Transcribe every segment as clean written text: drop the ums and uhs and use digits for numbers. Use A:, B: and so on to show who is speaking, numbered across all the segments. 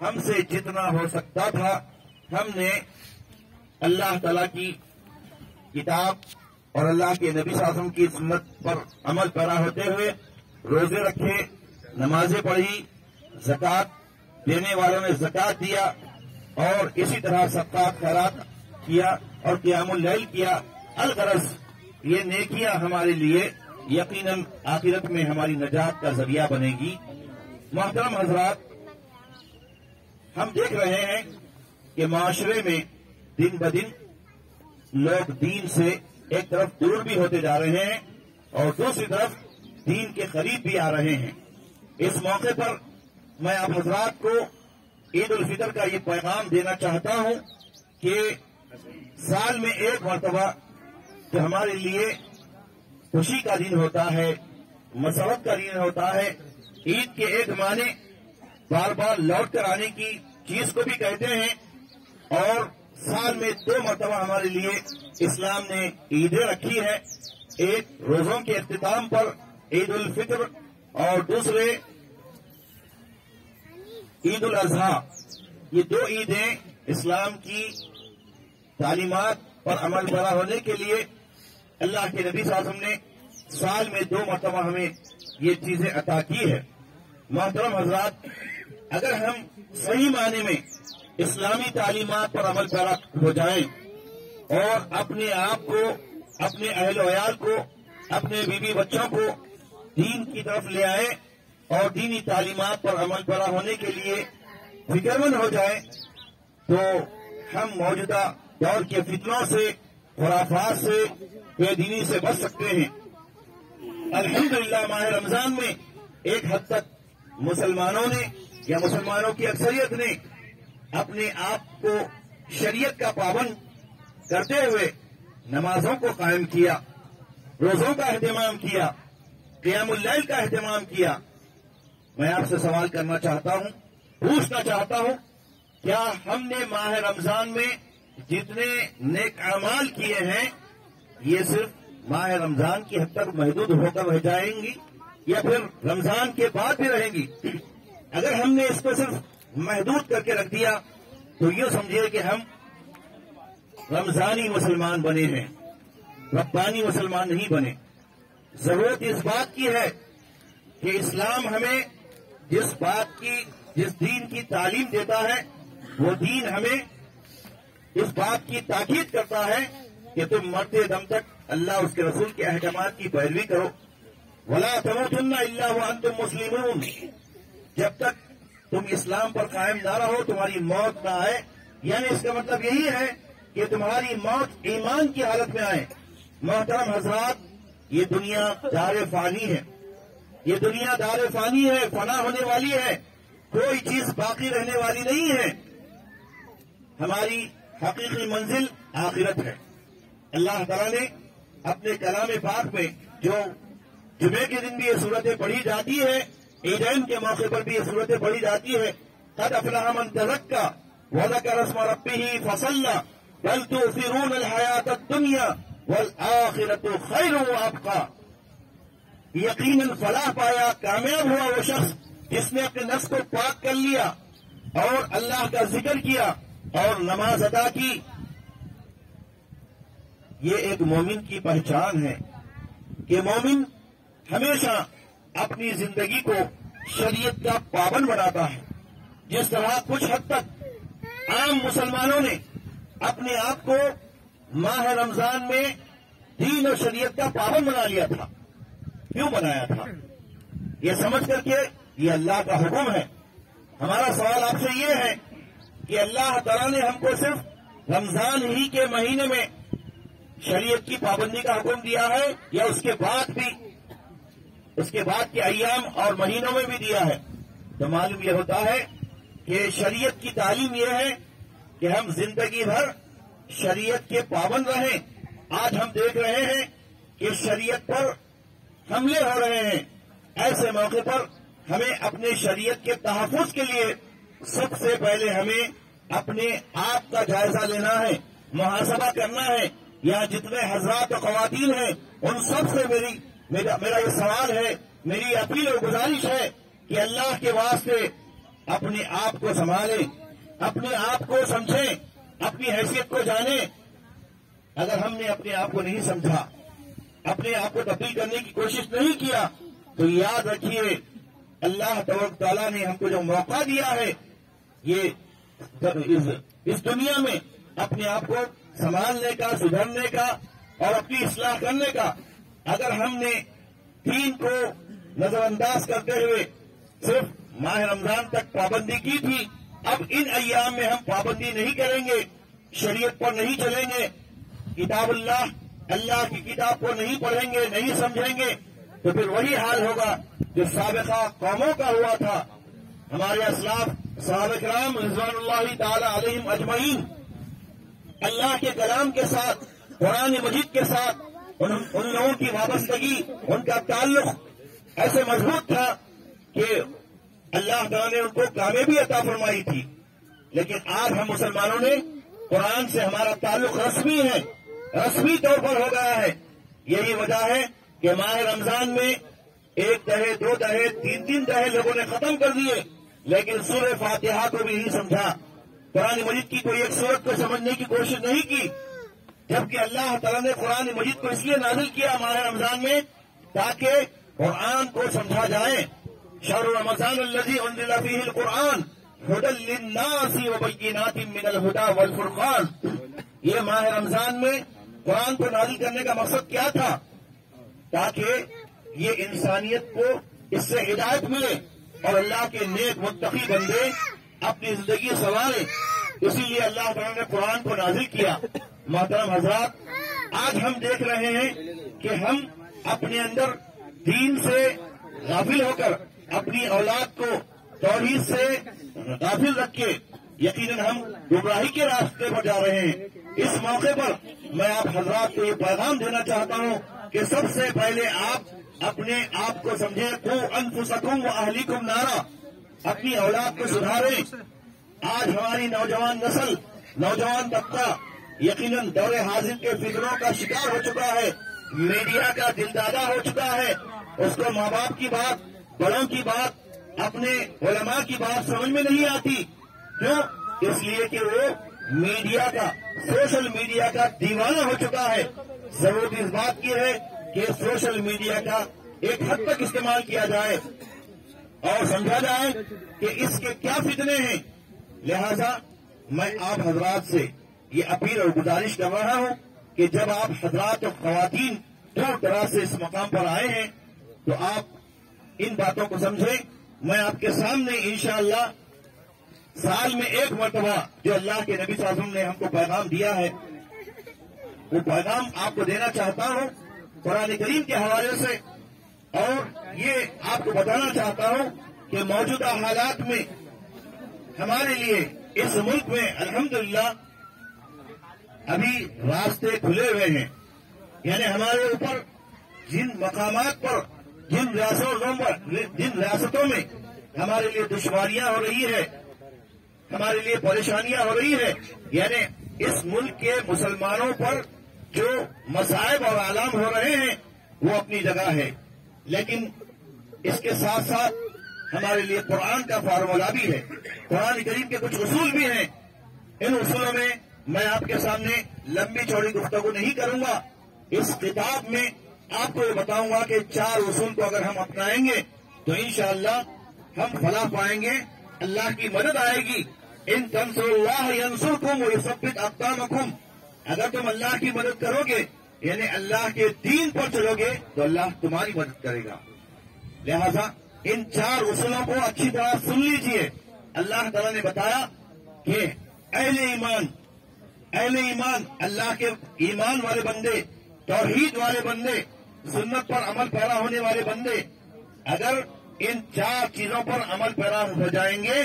A: ہم سے جتنا ہو سکتا تھا ہم نے اللہ تعالیٰ کی کتاب اور اللہ کے نبی صلی اللہ علیہ وسلم کی سنت پر عمل پیرا ہوتے ہوئے روزے رکھے، نمازیں پڑھی، زکوٰۃ دینے والوں نے زکوٰۃ دیا، اور اسی طرح صدقات خیرات کیا اور قیام اللیل کیا۔ الغرض یہ نیکیاں ہمارے لیے یقیناً آخرت میں ہماری نجات کا ذریعہ بنے گی۔ محترم حضرات، ہم دیکھ رہے ہیں کہ معاشرے میں دن بدن لوگ دین سے ایک طرف دور بھی ہوتے جا رہے ہیں اور دوسری طرف دین کے قریب بھی آ رہے ہیں۔ اس موقع پر میں آپ حضرات کو عید الفطر کا یہ پیغام دینا چاہتا ہوں کہ سال میں ایک مرتبہ جو ہمارے لیے خوشی کا دن ہوتا ہے، مسرت کا دن ہوتا ہے، عید کے ایک معنی بار بار لوٹ کر آنے کی چیز کو بھی کہتے ہیں، اور سال میں 2 مرتبہ ہمارے لیے اسلام نے عیدیں رکھی ہے، ایک روزوں کے اختتام پر عید الفطر اور دوسرے عید الاضحیٰ۔ یہ 2 عیدیں اسلام کی تعلیمات پر عمل پیرا ہونے کے لیے اللہ کے نبی صلی اللہ علیہ وسلم نے سال میں 2 مرتبہ ہمیں یہ چیزیں عطا کی ہے۔ محترم حضرات، اگر ہم صحیح معنی میں اسلامی تعلیمات پر عمل پیرا ہو جائیں اور اپنے آپ کو، اپنے اہل و عیال کو، اپنے بیوی بچوں کو دین کی طرف لے آئیں اور دینی تعلیمات پر عمل پیرا ہونے کے لیے فکر مند ہو جائیں، تو ہم موجودہ دور کے فتنوں سے، خرافات سے، بے دینی سے بچ سکتے ہیں۔ الحمدللہ ماہ رمضان میں ایک حد تک مسلمانوں نے یا مسلمانوں کی اکثریت نے اپنے آپ کو شریعت کا پابند کرتے ہوئے نمازوں کو قائم کیا، روزوں کا اہتمام کیا، قیام اللیل کا اہتمام کیا۔ میں آپ سے سوال کرنا چاہتا ہوں، پوچھنا چاہتا ہوں، کیا ہم نے ماہ رمضان میں جتنے نیک اعمال کیے ہیں یہ صرف ماہ رمضان کی حد تک محدود ہو کر رہ جائیں گی یا پھر رمضان کے بعد بھی رہیں گی؟ اگر ہم نے اس کو صرف محدود کر کے رکھ دیا تو یہ سمجھیے کہ ہم رمضانی مسلمان بنے ہیں، ربانی مسلمان نہیں بنے۔ ضرورت اس بات کی ہے کہ اسلام ہمیں جس دین کی تعلیم دیتا ہے وہ دین ہمیں اس بات کی تاکید کرتا ہے کہ تم مرتے دم تک اللہ اس کے رسول کے احکامات کی پیروی کرو۔ وَلَا تَمُوتُنَّ إِلَّا وَأَنْتُمْ مُسْلِمُونَ، جب تک تم اسلام پر قائم نہ رہو تمہاری موت نہ آئے، یعنی اس کا مطلب یہی ہے کہ تمہاری موت ایمان کی حالت میں آئے۔ محترم حضرات، یہ دنیا دار فانی ہے، یہ دنیا دار فانی ہے، فنا ہونے والی ہے، کوئی چیز باقی رہنے والی نہیں ہے۔ ہماری حقیقی منزل آخرت ہے۔ اللہ تعالیٰ نے اپنے کلام پاک میں جو جمعے کے دن بھی یہ صورتیں پڑھی جاتی ہے، عیدین کے موقع پر بھی یہ صورتیں پڑھی جاتی ہے، قد افلح من تزکا وذکر اسم ربہ فصلی بل تؤثرون الحیاۃ الدنیا والآخرۃ خیر وابقی۔ یقیناً فلاح پایا، کامیاب ہوا وہ شخص جس نے اپنے نفس کو پاک کر لیا اور اللہ کا ذکر کیا اور نماز ادا کی۔ یہ ایک مومن کی پہچان ہے کہ مومن ہمیشہ اپنی زندگی کو شریعت کا پابند بناتا ہے، جس طرح کچھ حد تک عام مسلمانوں نے اپنے آپ کو ماہ رمضان میں دین اور شریعت کا پابند بنا لیا تھا۔ کیوں بنایا تھا؟ یہ سمجھ کر کے یہ اللہ کا حکم ہے۔ ہمارا سوال آپ سے یہ ہے کہ اللہ تعالیٰ نے ہم کو صرف رمضان ہی کے مہینے میں شریعت کی پابندی کا حکم دیا ہے یا اس کے بعد کے ایام اور مہینوں میں بھی دیا ہے؟ تو معلوم یہ ہوتا ہے کہ شریعت کی تعلیم یہ ہے کہ ہم زندگی بھر شریعت کے پابند رہیں۔ آج ہم دیکھ رہے ہیں کہ شریعت پر حملے ہو رہے ہیں، ایسے موقع پر ہمیں اپنے شریعت کے تحفظ کے لیے سب سے پہلے ہمیں اپنے آپ کا جائزہ لینا ہے، محاسبہ کرنا ہے۔ یہاں جتنے حضرات و خواتین ہیں ان سب سے میرا یہ سوال ہے، میری اپیل اور گزارش ہے کہ اللہ کے واسطے اپنے آپ کو سنبھالیں، اپنے آپ کو سمجھیں، اپنی حیثیت کو جانیں۔ اگر ہم نے اپنے آپ کو نہیں سمجھا، اپنے آپ کو تبدیل کرنے کی کوشش نہیں کیا، تو یاد رکھیے اللہ تبارک تعالیٰ نے ہم کو جو موقع دیا ہے یہ اس دنیا میں اپنے آپ کو سنبھالنے کا، سدھرنے کا اور اپنی اصلاح کرنے کا، اگر ہم نے دین کو نظر انداز کرتے ہوئے صرف ماہ رمضان تک پابندی کی تھی، اب ان ایام میں ہم پابندی نہیں کریں گے، شریعت پر نہیں چلیں گے، کتاب اللہ کی کتاب کو نہیں پڑھیں گے، نہیں سمجھیں گے، تو پھر وہی حال ہوگا جو سابقہ قوموں کا ہوا تھا۔ ہمارے اسلاف صحابہ کرام رضوان اللہ تعالی علیہم اجمعین اللہ کے کلام کے ساتھ، قرآن مجید کے ساتھ ان لوگوں کی وابستگی، ان کا تعلق ایسے مضبوط تھا کہ اللہ تعالیٰ نے ان کو کامیابی عطا فرمائی تھی۔ لیکن آج ہم مسلمانوں نے قرآن سے ہمارا تعلق رسمی طور پر ہو گیا ہے۔ یہی وجہ ہے کہ ماہ رمضان میں 1 دہے 2 دہے 3 دہے لوگوں نے ختم کر دیے، لیکن سورہ فاتحہ کو بھی نہیں سمجھا، قرآن مجید کی کوئی ایک سورت کو سمجھنے کی کوشش نہیں کی، جبکہ اللہ تعالیٰ نے قرآن مجید کو اس لیے نازل کیا ماہ رمضان میں تاکہ قرآن کو سمجھا جائے۔ شہر رمضان الذی انزل فیہ القرآن ھدی للناس وبینات من الھدی والفرقان۔ یہ ماہ رمضان میں قرآن کو نازل کرنے کا مقصد کیا تھا؟ تاکہ یہ انسانیت کو اس سے ہدایت ملے اور اللہ کے نیک متقی بندے اپنی زندگی سنوارے۔ اسی لیے اللہ تعالیٰ نے قرآن کو نازل کیا۔ محترم حضرات، آج ہم دیکھ رہے ہیں کہ ہم اپنے اندر دین سے غافل ہو کر اپنی اولاد کو توحید سے غافل رکھ کے یقیناً ہم گمراہی کے راستے پر جا رہے ہیں۔ اس موقع پر میں آپ حضرات کو یہ پیغام دینا چاہتا ہوں کہ سب سے پہلے آپ اپنے آپ کو سمجھیں، قوا انفسکم واہلیکم نارا، اپنی اولاد کو سدھاریں۔ آج ہماری نوجوان نسل، نوجوان طبقہ یقیناً دور حاضر کے فکروں کا شکار ہو چکا ہے، میڈیا کا دلدادہ ہو چکا ہے۔ اس کو ماں باپ کی بات، بڑوں کی بات، اپنے علماء کی بات سمجھ میں نہیں آتی۔ کیوں؟ اس لیے کہ وہ میڈیا کا، سوشل میڈیا کا دیوانہ ہو چکا ہے۔ ضرورت اس بات کی ہے کہ سوشل میڈیا کا ایک حد تک استعمال کیا جائے اور سمجھا جائے کہ اس کے کیا فتنے ہیں۔ لہذا میں آپ حضرات سے یہ اپیل اور گزارش کر رہا ہوں کہ جب آپ حضرات اور خواتین دور دراز سے اس مقام پر آئے ہیں تو آپ ان باتوں کو سمجھیں۔ میں آپ کے سامنے انشاءاللہ سال میں 1 مرتبہ جو اللہ کے نبی صلی اللہ علیہ وسلم نے ہم کو پیغام دیا ہے، وہ پیغام آپ کو دینا چاہتا ہوں قرآن کریم کے حوالے سے، اور یہ آپ کو بتانا چاہتا ہوں کہ موجودہ حالات میں ہمارے لیے اس ملک میں الحمدللہ ابھی راستے کھلے ہوئے ہیں۔ یعنی ہمارے اوپر جن مقامات پر، جن ریاستوں میں ہمارے لیے دشواریاں ہو رہی ہے، ہمارے لیے پریشانیاں ہو رہی ہے، یعنی اس ملک کے مسلمانوں پر جو مصائب اور آلام ہو رہے ہیں وہ اپنی جگہ ہے، لیکن اس کے ساتھ ساتھ ہمارے لیے قرآن کا فارمولہ بھی ہے، قرآن کریم کے کچھ اصول بھی ہیں۔ ان اصولوں میں میں آپ کے سامنے لمبی چوڑی گفتگو نہیں کروں گا۔ اس کتاب میں آپ کو یہ بتاؤں گا کہ 4 اصول کو اگر ہم اپنائیں گے تو انشاءاللہ ہم فلاح پائیں گے، اللہ کی مدد آئے گی۔ ان تنصروا اللہ ینصرکم ویثبت اقدامکم، اگر تم اللہ کی مدد کرو گے یعنی اللہ کے دین پر چلو گے تو اللہ تمہاری مدد کرے گا۔ لہذا ان 4 اصولوں کو اچھی طرح سن لیجئے۔ اللہ تعالیٰ نے بتایا کہ اہل ایمان، اللہ کے ایمان والے بندے، توحید والے بندے، سنت پر عمل پیرا ہونے والے بندے اگر ان 4 چیزوں پر عمل پیرا ہو جائیں گے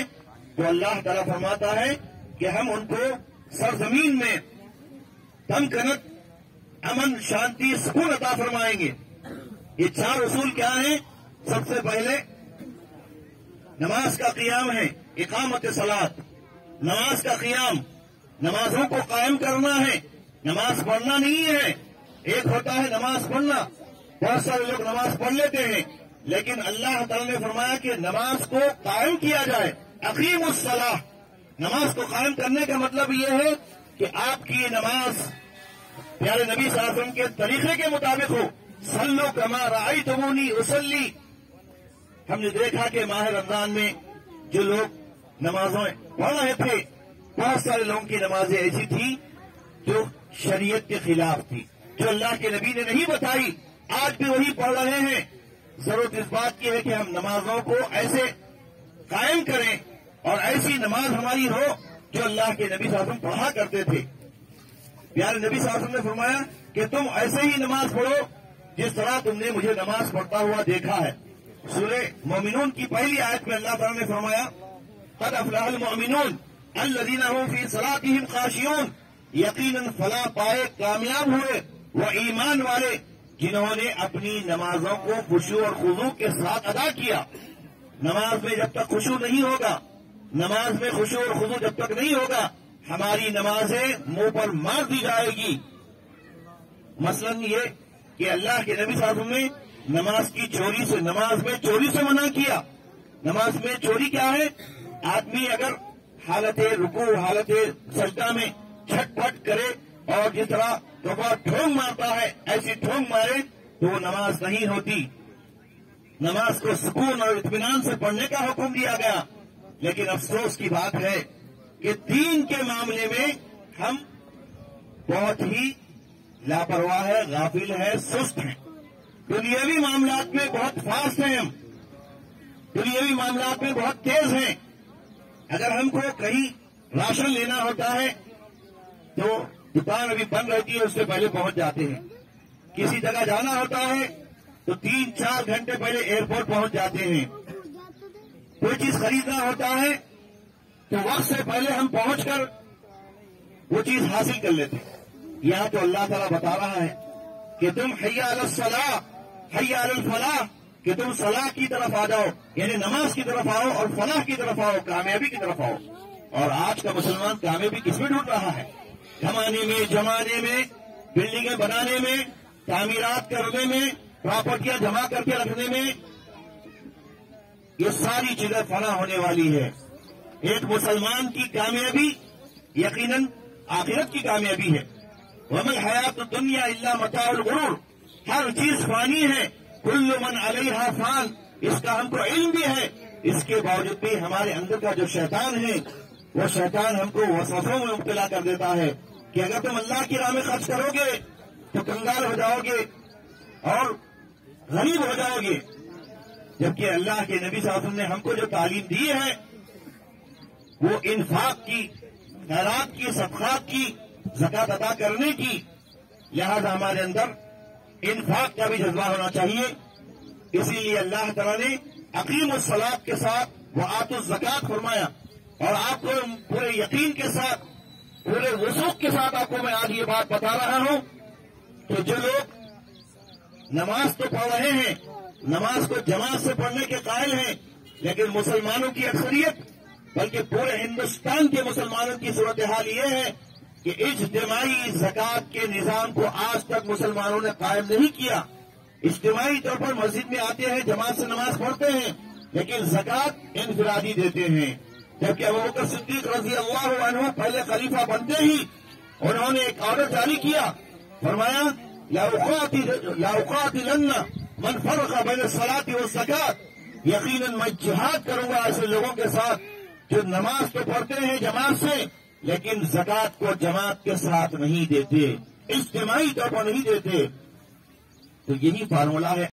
A: تو اللہ تعالیٰ فرماتا ہے کہ ہم ان کو سرزمین میں تمکنت، امن، شانتی، سکون عطا فرمائیں گے۔ یہ 4 اصول کیا ہیں؟ سب سے پہلے نماز کا قیام ہے، اقامت صلاۃ، نماز کا قیام، نمازوں کو قائم کرنا ہے، نماز پڑھنا نہیں ہے۔ ایک ہوتا ہے نماز پڑھنا، بہت سارے لوگ نماز پڑھ لیتے ہیں، لیکن اللہ تعالیٰ نے فرمایا کہ نماز کو قائم کیا جائے، اقیم الصلاح، نماز کو قائم کرنے کا مطلب یہ ہے کہ آپ کی نماز پیارے نبی صلی اللہ علیہ وسلم کے طریقے کے مطابق ہو. صلو کما رأیتمونی اصلی. ہم نے دیکھا کہ ماہ رمضان میں جو لوگ نمازیں پڑھ رہے تھے، بہت سارے لوگوں کی نمازیں ایسی تھی جو شریعت کے خلاف تھی، جو اللہ کے نبی نے نہیں بتائی. آج بھی وہی پڑھ رہے ہیں. ضرورت اس بات کی ہے کہ ہم نمازوں کو ایسے قائم کریں اور ایسی نماز ہماری ہو جو اللہ کے نبی صلی اللہ علیہ وسلم پڑھا کرتے تھے. پیارے نبی صلی اللہ علیہ وسلم نے فرمایا کہ تم ایسے ہی نماز پڑھو جس طرح تم نے مجھے نماز پڑھتا ہوا دیکھا ہے. سورہ مومنون کی پہلی آیت میں اللہ تعالیٰ نے فرمایا قد افلح المؤمنون الذین هم فی صلاتهم خاشعون. یقیناً فلاح پائے، کامیاب ہوئے وہ ایمان والے جنہوں نے اپنی نمازوں کو خشوع اور خضوع کے ساتھ ادا کیا. نماز میں جب تک خشوع نہیں ہوگا، نماز میں خشوع اور خضوع جب تک نہیں ہوگا، ہماری نمازیں منہ پر مار دی جائے گی. مثلاً یہ کہ اللہ کے نبی صلی اللہ علیہ وسلم نے نماز میں چوری سے منع کیا. نماز میں چوری کیا ہے؟ آدمی اگر حالت رکوع، حالت سجدہ میں چھٹ پٹ کرے اور جس طرح کبا ٹھونگ مارتا ہے ایسی ٹھونگ مارے تو وہ نماز نہیں ہوتی. نماز کو سکون اور اطمینان سے پڑھنے کا حکم دیا گیا. لیکن افسوس کی بات ہے کہ دین کے معاملے میں ہم بہت ہی لاپرواہ ہے، غافل ہے، سست ہیں. دنیاوی معاملات میں بہت فاسٹ ہیں، ہم دنیاوی معاملات میں بہت تیز ہیں. اگر ہم کو کہیں راشن لینا ہوتا ہے تو دکان ابھی بند رہتی ہے، اس سے پہلے پہنچ جاتے ہیں. کسی جگہ جانا ہوتا ہے تو 3-4 گھنٹے پہلے ایئرپورٹ پہنچ جاتے ہیں. کوئی چیز خریدنا ہوتا ہے تو وقت سے پہلے ہم پہنچ کر وہ چیز حاصل کر لیتے ہیں. یہاں تو اللہ تعالیٰ بتا رہا ہے کہ تم حی علی الصلاح حی علی الفلاح، کہ تم صلاح کی طرف آ جاؤ، یعنی نماز کی طرف آؤ اور فلاح کی طرف آؤ، کامیابی کی طرف آؤ. اور آج کا مسلمان کامیابی کس میں ڈھونڈ رہا ہے؟ جمانے میں بلڈنگیں بنانے میں، تعمیرات کرنے میں، پراپرٹیاں جمع کر کے رکھنے میں. یہ ساری چیزیں فنا ہونے والی ہے. ایک مسلمان کی کامیابی یقیناً آخرت کی کامیابی ہے. وَمَا الْحَيَاةُ الدُّنْيَا إِلَّا مَتَاعُ الْغُرُورِ. ہر چیز فانی ہے. كُلُّ مَنْ عَلَيْهَا فان. اس کا ہم کو علم بھی ہے. اس کے باوجود بھی ہمارے اندر کا جو شیطان ہے وہ شیطان ہم کو وسوسوں میں مبتلا کر دیتا ہے کہ اگر تم اللہ کی راہ میں خرچ کرو گے تو کنگال ہو جاؤ گے اور غریب ہو جاؤ گے. جبکہ اللہ کے نبی صلی اللہ علیہ وسلم نے ہم کو جو تعلیم دی ہے وہ انفاق کی، خیرات کی، صدقات کی، زکات ادا کرنے کی. لہذا ہمارے اندر انفاق کا بھی جذبہ ہونا چاہیے. اسی لیے اللہ تعالیٰ نے اقیم الصلاۃ کے ساتھ وآتوا الزکات فرمایا. اور آپ کو پورے یقین کے ساتھ، پورے وثوق کے ساتھ آپ کو میں آج یہ بات بتا رہا ہوں کہ جو لوگ نماز تو پڑھ رہے ہیں، نماز کو جماعت سے پڑھنے کے قائل ہیں، لیکن مسلمانوں کی اکثریت بلکہ پورے ہندوستان کے مسلمانوں کی صورتحال یہ ہے کہ اجتماعی زکوٰۃ کے نظام کو آج تک مسلمانوں نے قائم نہیں کیا. اجتماعی طور پر مسجد میں آتے ہیں، جماعت سے نماز پڑھتے ہیں، لیکن زکوٰۃ انفرادی دیتے ہیں. جبکہ ابوبکر صدیق رضی اللہ عنہ پہلے خلیفہ بنتے ہی انہوں نے ایک آرڈر جاری کیا. فرمایا لأقاتلن من فرق بین الصلاۃ والزکوٰۃ. یقیناً میں جہاد کروں گا ایسے لوگوں کے ساتھ جو نماز تو پڑھتے ہیں جماعت سے لیکن زکوٰۃ کو جماعت کے ساتھ نہیں دیتے، اجتماعی طور پر نہیں دیتے. تو یہی فارمولہ ہے